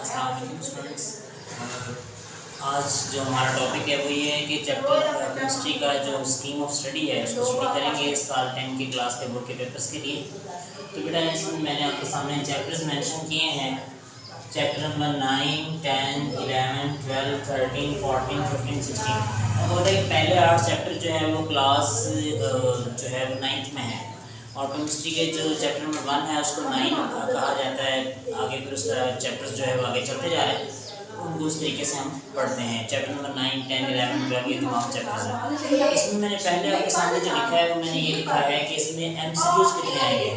अस्सलाम वालेकुम स्टूडेंट्स। आज जो हमारा टॉपिक है वो ये है कि चैप्टर केमिस्ट्री का जो स्कीम ऑफ स्टडी है उसको स्टडी करेंगे इस साल 10 की क्लास के बोर्ड के पेपर्स के लिए। तो बेटा इसमें मैंने आपके सामने चैप्टर्स मेंशन किए हैं। Chapter number 9, 10, 11, 12, 13, 14, 15, 16। अब होता है कि पहले 8 चैप्टर जो है वो क्लास जो है वो 9th में है और केमिस्ट्री के जो चैप्टर नंबर 1 है उसको 9 कहा जाता है। आगे फिर उसका चैप्टर्स जो है वो आगे चलते जा रहे हैं, उनको उस तरीके से हम पढ़ते हैं। चैप्टर नंबर 9, 10, 11, 12 ये तमाम चैप्टर्स हैं। इसमें मैंने पहले आपके सामने जो लिखा है वो मैंने ये लिखा है कि इसमें MCQs कितने आएंगे।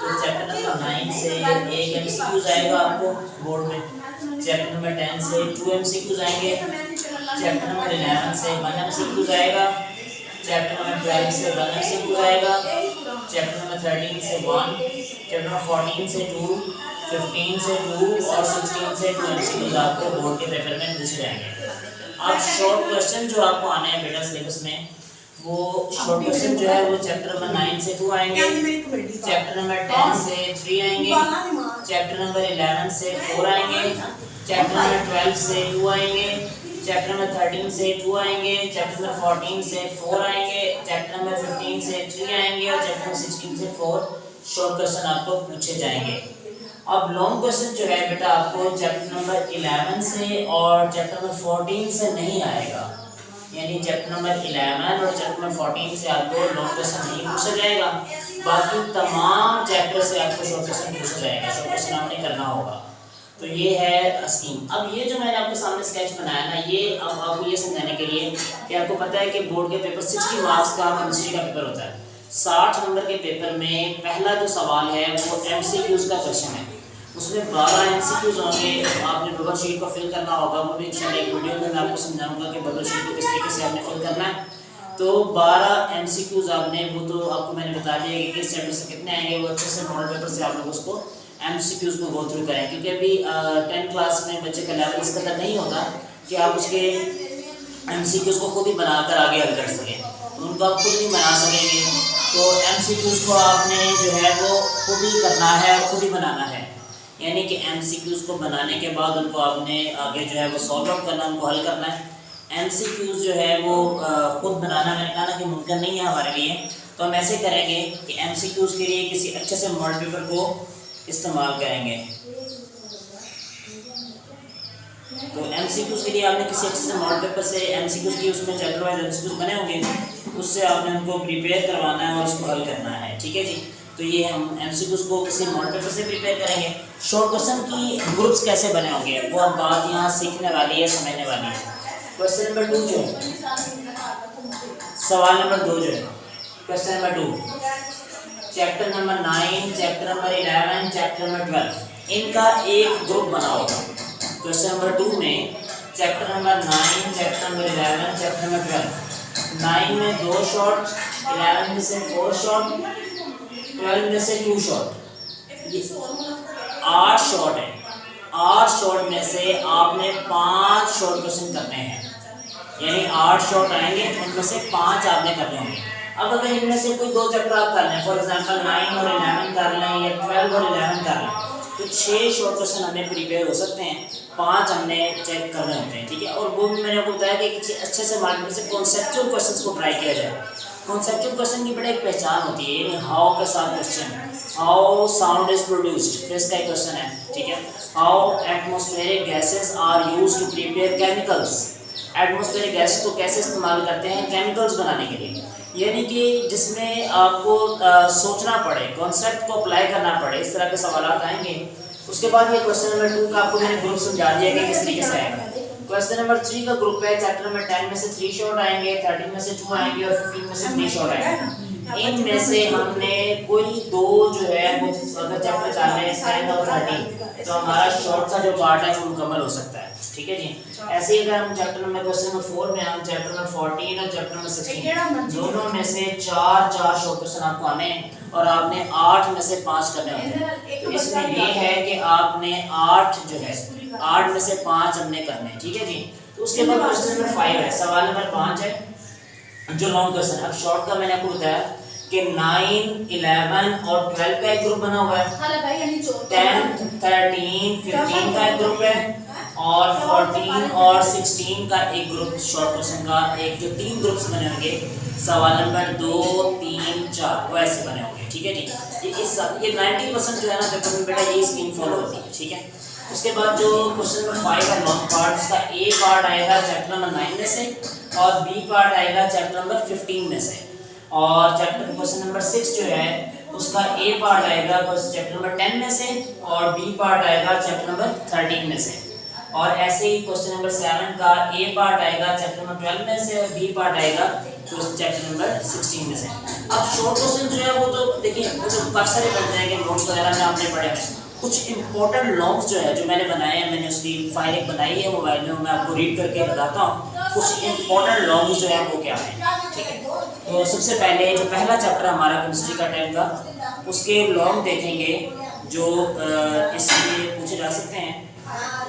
तो चैप्टर नंबर 9 से एक MCQs आएगा आपको बोर्ड में, चैप्टर नंबर 10 से 2 MCQs आएंगे, चैप्टर नंबर 11 से 1 MCQs आएगा, चैप्टर नंबर 12 से 1 MCQ आएगा, चैप्टर नंबर 13 से 1, चैप्टर नंबर 14 से 2, 15 से 2 और 16 से 2 MCQs आपको बोर्ड के पेपर में मिल जाएंगे। अब शॉर्ट क्वेश्चन जो आपको आने हैं बेटा सिलेबस में, वो शॉर्ट क्वेश्चन जो है वो चैप्टर नंबर 9 से 2 आएंगे, चैप्टर नंबर 10 से 3 आएंगे, चैप्टर नंबर 11 से 4 आएंगे, चैप्टर नंबर 12 से 2 आएंगे, चैप्टर नंबर 13 से 2 आएंगे, चैप्टर नंबर 14 से 4 आएंगे, चैप्टर नंबर 15 से 3 आएंगे और चैप्टर नंबर 16 से 4 शॉर्ट क्वेश्चन आपको पूछे जाएंगे। अब लॉन्ग क्वेश्चन जो है बेटा आपको चैप्टर नंबर 11 से और चैप्टर नंबर 14 से नहीं आएगा, यानी चैप्टर नंबर 11 और चैप्टर नंबर 14 से आपको लॉन्ग क्वेश्चन नहीं पूछा जाएगा, बाकी तमाम चैप्टर से आपको शॉर्ट क्वेश्चन पूछा जाएगा। शॉर्ट क्वेश्चन आपने करना होगा। तो ये है स्कीम। अब ये जो मैंने आपके सामने स्केच बनाया ना, ये अब आपको ये समझाने के लिए कि आपको पता है कि बोर्ड के पेपर 60 मार्क्स का केमिस्ट्री का पेपर होता है। 60 नंबर के पेपर में पहला जो सवाल है वो MCQs का क्वेश्चन है, उसमें 12 MCQs होंगे। आपने बबल शीट को फिल करना होगा, वो भी इंशाल्लाह एक वीडियो में मैं आपको समझाऊंगा कि बबल शीट को किस तरीके से आपने फिल करना है। तो 12 MCQs आपने, वो तो आपको मैंने बता दिया कि किस चैप्टर से कितने आएंगे, वो अच्छे से मॉडल पेपर से आप लोग उसको MCQs को गो थ्रू करें, क्योंकि अभी 10 क्लास में बच्चे का लेवल इस कदर नहीं होता कि आप उसके MCQs को खुद ही बनाकर आगे हल कर सकें। तो उनको आप खुद ही बना सकेंगे, तो MCQs को आपने जो है वो खुद ही करना है और खुद ही बनाना है। यानी कि MCQs को बनाने के बाद उनको आपने आगे जो है वो सॉल्व आउट करना, उनको हल करना है। MCQs जो है वो खुद बनाना, मैंने कहा ना कि मुमकिन नहीं है हमारे लिए, तो हम ऐसे करेंगे कि MCQs के लिए किसी अच्छे से मॉडल पेपर को इस्तेमाल करेंगे। तो MCQs के लिए आपने किसी अच्छे से मॉडल पेपर से MCQs की, उसमें चैप्टर वाइज MCQs बने होंगे, उससे आपने उनको प्रिपेयर करवाना है और उसको हल करना है। ठीक है जी। तो ये हम MCQs को किसी मॉडल पेपर से प्रिपेयर करेंगे। शॉर्ट क्वेश्चन की ग्रुप्स कैसे बने होंगे वो अब बात यहाँ सीखने वाली है, समझने वाली है। क्वेश्चन नंबर 2 जो है, सवाल नंबर 2 जो है, question number 2, chapter number 9, chapter number 11, chapter number 12, इनका एक ग्रुप बना होगा। क्वेश्चन नंबर 2 में chapter number 9, chapter number 11, chapter number 12, 9 में 2 शॉर्ट, 11 में से 4 शॉर्ट, 12 में से 2 शॉर्ट, 8 शॉर्ट है। 8 शॉर्ट में से आपने 5 शॉर्ट क्वेश्चन करने हैं, यानी 8 शॉर्ट आएंगे, उनमें से 5 आपने करने होंगे। अब अगर इनमें से कोई 2 चैप्टर आप कर लें, फॉर एग्जांपल 9 और 11 कर लें या 12 और 11 कर लें, तो 6 शॉर्ट क्वेश्चन हमें प्रिपेयर हो सकते हैं, 5 हमने चेक करने होते हैं। ठीक है। और वो भी मैंने आपको बताया कि किसी अच्छे से मार्केट से कॉन्सेप्चुअल क्वेश्चंस को ट्राई किया जाए। कॉन्सेप्चुअल क्वेश्चन की बड़ी एक पहचान होती है, यानी हाउ के साथ question, how sound is produced, फिर इसका एक क्वेश्चन है। ठीक है। How atmospheric gases are used to prepare chemicals, atmospheric gas को कैसे इस्तेमाल करते हैं केमिकल्स बनाने के लिए, यानी कि जिसमें आपको सोचना पड़े, कॉन्सेप्ट को अप्लाई करना पड़े, इस तरह के सवाल आएंगे। उसके बाद ये क्वेश्चन नंबर 2 का आपको मैंने ग्रुप समझा दिया कि किस तरीके से आएगा। क्वेश्चन नंबर 3 का ग्रुप है, चैप्टर नंबर 10 में से 3 शॉर्ट आएंगे, 13 में से 2 आएंगे और 15 में से 3 शॉर्ट आएंगे। इनमें से हमने कोई 2 जो है वो अगर चैप्टर चल रहे हैं 10 और 13, तो हमारा शॉर्ट का जो पार्ट है वो मुकम्मल हो सकता है। ठीक है जी। ऐसे ही अगर हम चैप्टर नंबर क्वेश्चन नंबर 4 में हम चैप्टर नंबर 14 और चैप्टर नंबर 16 दोनों में से 4 शॉर्ट क्वेश्चन आपको आने हैं और आपने 8 में से 5 करने होंगे। तो इसमें ये है कि आपने 8 जो है 8 में से 5 हमने करने हैं। ठीक है जी। तो उसके बाद क्वेश्चन नंबर 5 है, सवाल नंबर 5 है जो लॉन्ग क्वेश्चन। अब शॉर्ट का मैंने आपको बताया कि 9, 11 और 12 का एक ग्रुप बना हुआ है, 10, 13, 15 का अलग ग्रुप है और 14 और 16 का एक ग्रुप शॉर्ट क्वेश्चन का, एक जो 3 ग्रुप्स बने होंगे सवाल नंबर 2, 3, 4 वो ऐसे बने होंगे। ठीक है जी, ये 90% जो है ना पेपर में बेटा ये स्कीम फॉलो होती है। ठीक है, उसके बाद जो क्वेश्चन नंबर 5 है लॉन्ग पार्ट, उसका ए पार्ट आएगा चैप्टर नंबर 9 में से और बी पार्ट आएगा चैप्टर नंबर 15 में से, और चैप्टर क्वेश्चन नंबर 6 जो है उसका ए पार्ट आएगा चैप्टर नंबर 10 में से और बी पार्ट आएगा चैप्टर नंबर 13 में से, और ऐसे ही क्वेश्चन नंबर 7 का ए पार्ट आएगा चैप्टर नंबर 12 में से और बी पार्ट आएगा चैप्टर नंबर 16 में से। अब शॉर्ट क्वेश्चन जो है वो तो देखिए वो तो काफी सारे बन जाएंगे, नोट्स वगैरह में आपने पढ़े हैं। कुछ इंपॉर्टेंट लॉन्ग्स जो है जो मैंने बनाए हैं, मैंने उसकी फाइल एक बनाई है मोबाइल में, मैं आपको रीड करके बताता हूँ कुछ इंपॉर्टेंट लॉन्ग्स जो है वो क्या है। ठीक है, तो सबसे पहले जो पहला चैप्टर हमारा केमिस्ट्री का 10 का, उसके लॉन्ग देखेंगे जो इसमें पूछे जा सकते हैं।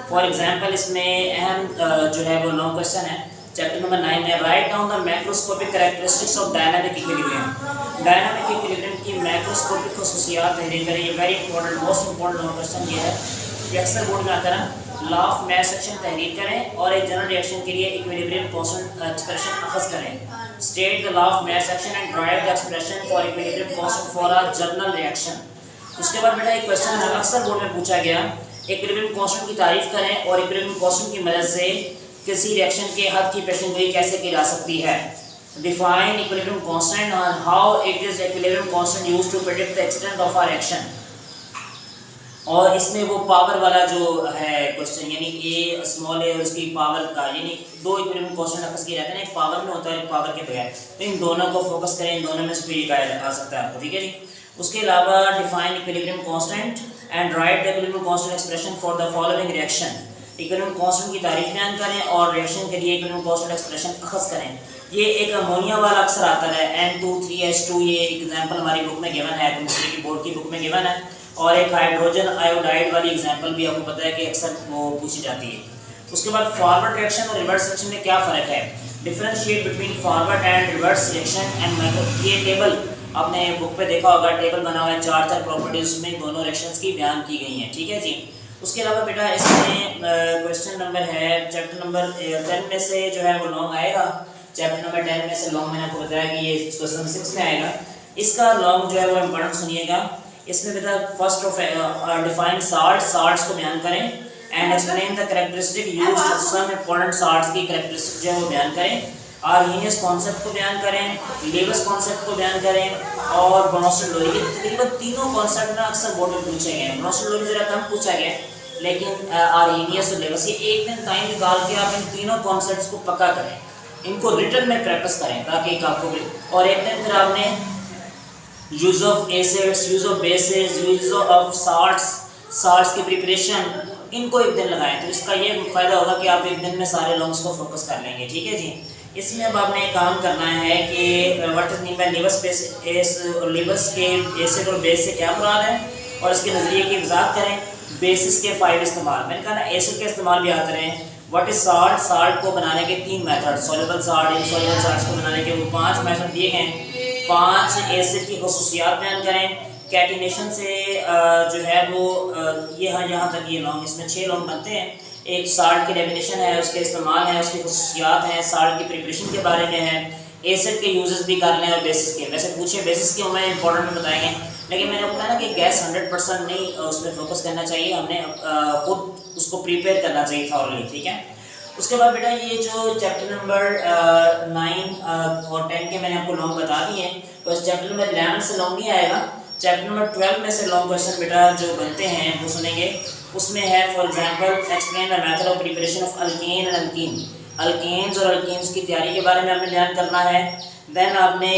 फॉर एग्जांपल इसमें अहम जो है वो लॉन्ग क्वेश्चन है चैप्टर नंबर 9 में, write down the macroscopic characteristics of dynamic equilibrium. Dynamic equilibrium की मैक्रोस्कोपिक खसूसियात तहरीर करें। ये very important most important long question ये है, ये अक्सर बोर्ड में आता है। लॉ ऑफ मैस सेक्शन तहरीर करें और एक जनरल रिएक्शन के लिए इक्विलिब्रियम कांस्टेंट एक्सप्रेशन अखज़ करें। State the law of mass section and drive the expression for equilibrium constant for a general reaction. उसके बाद बेटा एक क्वेश्चन है अक्सर बोर्ड में पूछा गया, इक्विलिब्रियम कांस्टेंट की तारीफ करें और इक्विलिब्रियम कांस्टेंट की मदद से किसी रिएक्शन के हद की पेशेंगोई कैसे की जा सकती है। Define equilibrium constant and how it is equilibrium constant used to predict the extent of a reaction. और इसमें वो पावर वाला जो है क्वेश्चन, यानी ए स्मॉल ए और उसकी पावर का, यानी दो इक्विलिब्रियम कांस्टेंट अक्सर किए जाते हैं, एक पावर में होता है एक पावर के बगैर, तो इन दोनों को फोकस करें, इन दोनों में से कोई आ सकता है आपको। ठीक है जी, उसके अलावा define equilibrium constant and right the equilibrium constant expression for the following reaction. Equilibrium constant की तारीफ बयान करें और रिएक्शन के लिए इक्विलिब्रियम कांस्टेंट एक्सप्रेशन अखज़ करें। ये एक अमोनिया वाला अक्सर आता है N2 3H2, ये एग्जांपल हमारी बुक में गिवन है, केमिस्ट्री की बोर्ड की बुक में गिवन है, और एक हाइड्रोजन आयोडाइड वाली एग्जांपल भी आपको पता है कि अक्सर वो पूछी जाती है। उसके बाद फॉरवर्ड रिएक्शन और रिवर्स रिएक्शन में क्या फ़र्क है, differentiate between forward and reverse reaction and method. ये टेबल आपने बुक पे देखा होगा, टेबल बना हुआ है, चार प्रॉपर्टीज में दोनों रिएक्शंस की बयान की गई हैं। ठीक है जी, उसके अलावा बेटा इसमें क्वेश्चन नंबर है चैप्टर नंबर 10 में से जो है वो लॉन्ग आएगा, चैप्टर नंबर 10 में से लॉन्ग मैंने आपको बताया कि ये क्वेश्चन नंबर 6 में आएगा। इसका लॉन्ग जो है वो इम्पोर्टेंट सुनिएगा। इसमें बेटा फर्स्ट ऑफ डिफाइन साल्ट्स को बयान करें and explain the characteristic used, some important salts की कैरेक्टरिस्टिक जो है वो बयान करें, आर्हीनियस कॉन्सेप्ट को बयान करें, लेवस कॉन्सेप्ट को बयान करें और ब्रोनोस्टेड लोरी। ये तकरीबन तीनों कॉन्सेप्ट ना अक्सर बोर्ड में पूछे गए हैं। ब्रोनोस्टेड लोरी जरा कम पूछा गया, लेकिन आर्हीनियस और लेवस, ये एक दिन टाइम निकाल के आप इन तीनों कॉन्सेप्ट्स को पक्का करें, इनको रिटन में प्रैक्टिस करें ताकि एक आपको भी, और एक दिन फिर आपने use of acids, use of basis, use of salts की प्रिपरेशन, इनको एक दिन लगाएं, तो इसका ये फ़ायदा होगा कि आप एक दिन में सारे लॉन्ग्स को फोकस कर लेंगे। ठीक है जी, इसमें अब आपने काम करना है कि what is mean by lives के एसिड और बेस से क्या मुराद है, और इसके नज़रिए की वजाहत करें। बेसिस के 5 इस्तेमाल, मैंने कहा ना एसिड के इस्तेमाल भी आते रहे। व्हाट इज साल्ट को बनाने के 3 method, soluble salt, insoluble salts को बनाने के वो 5 मेथड दिए गए। 5 एसिड की खसूसियात बयान करें, कैटिनेशन से जो है वो ये यहाँ तक ये लॉन्ग, इसमें 6 लॉन्ग बनते हैं। एक साल्ट की डेफिनेशन है, उसके इस्तेमाल है, उसकी खसूसियात हैं, साल्ट की प्रिपरेशन के बारे में है, एसिड के यूजेस भी कर लें और बेसिस के। वैसे पूछे बेसिस के हमें इंपॉर्टेंट में बताएंगे, लेकिन मैंने बताया ना कि गैस 100% नहीं उसमें फोकस करना चाहिए, हमने खुद उसको प्रिपेयर करना चाहिए थॉरली। ठीक है, उसके बाद बेटा ये जो चैप्टर नंबर 9 और 10 के मैंने आपको लॉन्ग बता दिए हैं, तो इस चैप्टर नंबर 11 से लॉन्ग नहीं आएगा। चैप्टर नंबर 12 में से लॉन्ग क्वेश्चन बेटा जो बनते हैं वो सुनेंगे। उसमें है for example explain the method of preparation of alkane and alkene, alkanes और अल्कीन्स की तैयारी के बारे में आपने बयान करना है। देन आपने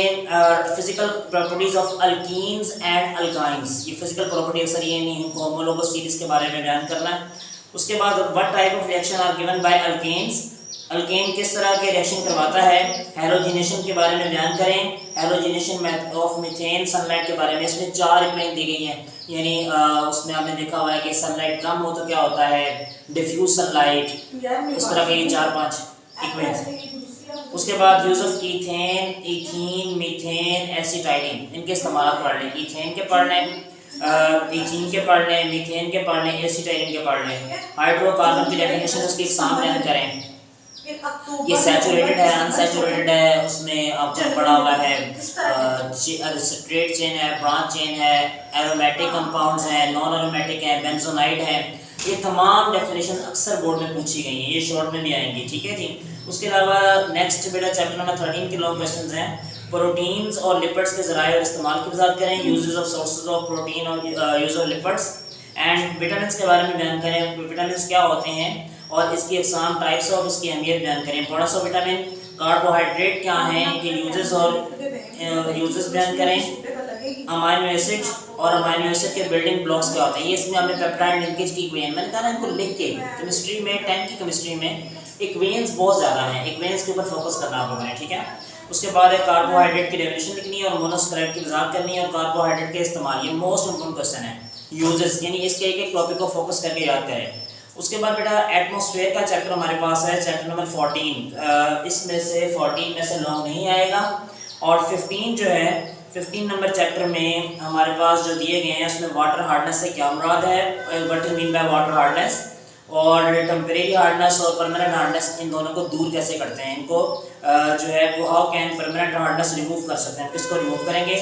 physical properties of alkenes and alkynes, ये फिजिकल प्रॉपर्टी अक्सर ये नहीं होमोलोगस सीरीज के बारे में बयान करना है। उसके बाद what type of reaction are given by alkanes, alkane किस तरह के रिएक्शन करवाता है। हैलोजिनेशन के बारे में बयान करें, हैलोजिनेशन ऑफ मीथेन, सनलाइट के बारे में। इसमें 4 इक्वेशन दी गई हैं, यानी उसमें आपने देखा हुआ है कि सनलाइट कम हो तो क्या होता है, डिफ्यूज सनलाइट, इस तरह के 4-5 इक्वेशन। उसके बाद use of ethane, ethene, methane, acetylene, इनके इस्तेमाल पढ़ लें। ईथेन के पढ़ लें, इथीन के पढ़ लें, मीथेन के पढ़ लें, एसिटाइलिन के पढ़ लें। हाइड्रोकार्बन की डेफिनेशन उसकी एग्जाम बयान करें। ये सैचुरेटेड है, अनसैचुरेटेड है, उसमें आपको पढ़ा हुआ है स्ट्रेट चेन है, ब्रांच चेन है, एरोमेटिक कंपाउंड्स हैं, नॉन एरोमेटिक है, बेंजोनाइड है। ये तमाम डेफिनेशन अक्सर बोर्ड में पूछी गई हैं, ये शॉर्ट में भी आएंगी, ठीक है जी। उसके अलावा नेक्स्ट बेटा चैप्टर नंबर 13 के लॉन्ग क्वेश्चंस हैं। प्रोटीन्स और लिपिड्स के ज़राए और इस्तेमाल की वजाहत करें, uses of sources of protein और use of lipids and vitamin के बारे में बयान करें, विटामिन क्या होते हैं और इसकी अक़साम, टाइप्स ऑफ, इसकी अहमियत बयान करें, इंपॉर्टेंस ऑफ विटामिन, कार्बोहाइड्रेट क्या हैं कि यूजेस और यूजेस बयान करें, अमाइनो एसिड और अमाइनो एसिड के बिल्डिंग ब्लॉक्स क्या होते हैं। ये इसमें हमने पेप्टाइड लिंकेज की इक्वेशन मैंने कहा ना, इनको लिख के केमिस्ट्री में 10 की केमिस्ट्री में इक्वेशंस बहुत ज़्यादा हैं, इक्वेशंस के ऊपर फोकस करना आप लोगों ने, ठीक है। उसके बाद है कार्बोहाइड्रेट की डेफिनेशन लिखनी है और मोनोसैकराइड की वजाहत करनी है और कार्बोहाइड्रेट के इस्तेमाल, ये मोस्ट इंपोर्टेंट क्वेश्चन है। यूजेस यानी इसके एक टॉपिक को फोकस करके याद करें। उसके बाद बेटा एटमॉस्फेयर का चैप्टर हमारे पास है, चैप्टर नंबर 14। इसमें से 14 में से लॉन्ग नहीं आएगा और 15 जो है 15 नंबर चैप्टर में हमारे पास जो दिए गए हैं उसमें वाटर हार्डनेस से क्या मुराद है, what is mean by water hardness, और टेम्परेरी हार्डनेस और परमानेंट हार्डनेस, इन दोनों को दूर कैसे करते हैं, इनको जो है वो how can permanent hardness remove कर सकते हैं, किसको रिमूव करेंगे।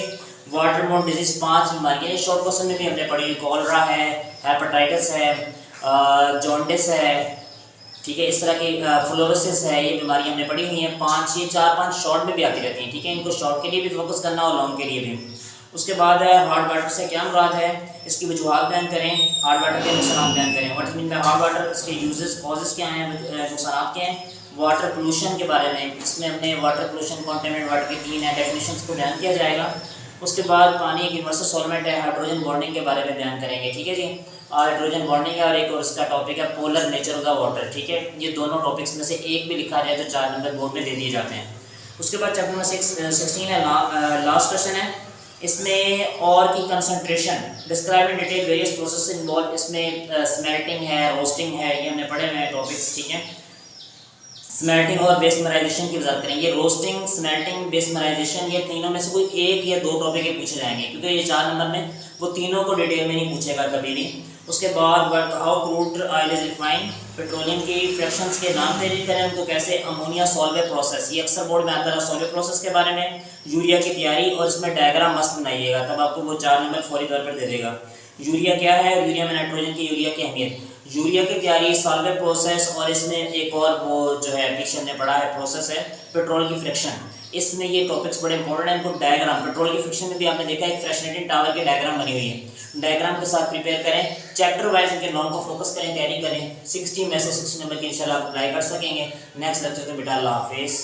वाटर बोर्न डिजीज 5 बीमारियाँ शॉर्ट क्वेश्चन में भी हमने पढ़ी, कॉलरा है, हेपेटाइटिस है, जॉन्डिस है, ठीक है, इस तरह की फ्लोरोसिस है, ये बीमारी हमने पढ़ी हुई हैं 5, ये 4-5 शॉर्ट में भी आती रहती हैं, ठीक है। इनको शॉर्ट के लिए भी फोकस करना और लॉन्ग के लिए भी। उसके बाद है हार्ड वाटर से क्या मुराद है, इसकी वजूहात बयान करें, हार्ड वाटर के नुकसान बयान करें, what is mean by hard water, इसके यूजेस कॉजेस क्या हैं, नुकसान क्या हैं। वाटर पोल्यूशन के बारे में, इसमें हमने वाटर पोल्यूशन, कॉन्टेमिनेटेड वाटर के 3 डेफिनेशंस को बयान किया जाएगा। उसके बाद पानी एक यूनिवर्सल सॉल्वेंट है, हाइड्रोजन बॉन्डिंग के बारे में बयान करेंगे, ठीक है जी। हाइड्रोजन बॉन्डिंग है और एक और इसका टॉपिक है polar nature of the water, ठीक है। ये दोनों टॉपिक्स में से एक भी लिखा जाए तो 4 नंबर बोर्ड में दे दिए जाते हैं। उसके बाद चैप्टर नंबर 16 है, लास्ट क्वेश्चन है इसमें, और की concentration, describe in detail various process involve, इसमें स्मेल्टिंग है, रोस्टिंग है, ये हमने पढ़े हुए हैं टॉपिक्स, ठीक है। स्मेल्टिंग और बेसमराइजेशन की बात करें, ये रोस्टिंग, स्मेल्टिंग, बेसमराइजेशन, ये तीनों में से कोई एक या 2 टॉपिक पूछे जाएंगे, क्योंकि ये 4 नंबर में वो तीनों को डिटेल में नहीं पूछेगा कभी भी। उसके बाद how crude oil is refined, petroleum की फ्रैक्शंस के नाम तैयार करें उनको कैसे, अमोनिया सॉल्वेट प्रोसेस, ये अक्सर बोर्ड में आता है सॉल्वेट प्रोसेस के बारे में, यूरिया की तैयारी, और इसमें डायग्राम मस्त बनाइएगा तब आपको वो 4 नंबर फौरी तौर पर दे देगा। यूरिया क्या है, यूरिया में नाइट्रोजन की यूरिया की अहमियत, यूरिया की तैयारी, सॉल्वेट प्रोसेस, और इसमें एक और वो जो है पीछे हमने पढ़ा है प्रोसेस है पेट्रोल की फ्रिक्शन, इसमें ये टॉपिक्स बड़े इंपॉर्टेंट हैं। इनको डायग्राम, पेट्रोल की फ्रिक्शन में भी आपने देखा एक फ्रेशनेटिंग टावर की डायग्राम बनी हुई है, डायग्राम के साथ प्रिपेयर करें, चैप्टर वाइज इनके नॉन को फोकस करें, तैयारी करें, 60 में से 60 नंबर की इंशाल्लाह आप अप्लाई कर सकेंगे। नेक्स्ट लेक्चर में बेटा अल्लाह हाफिज़।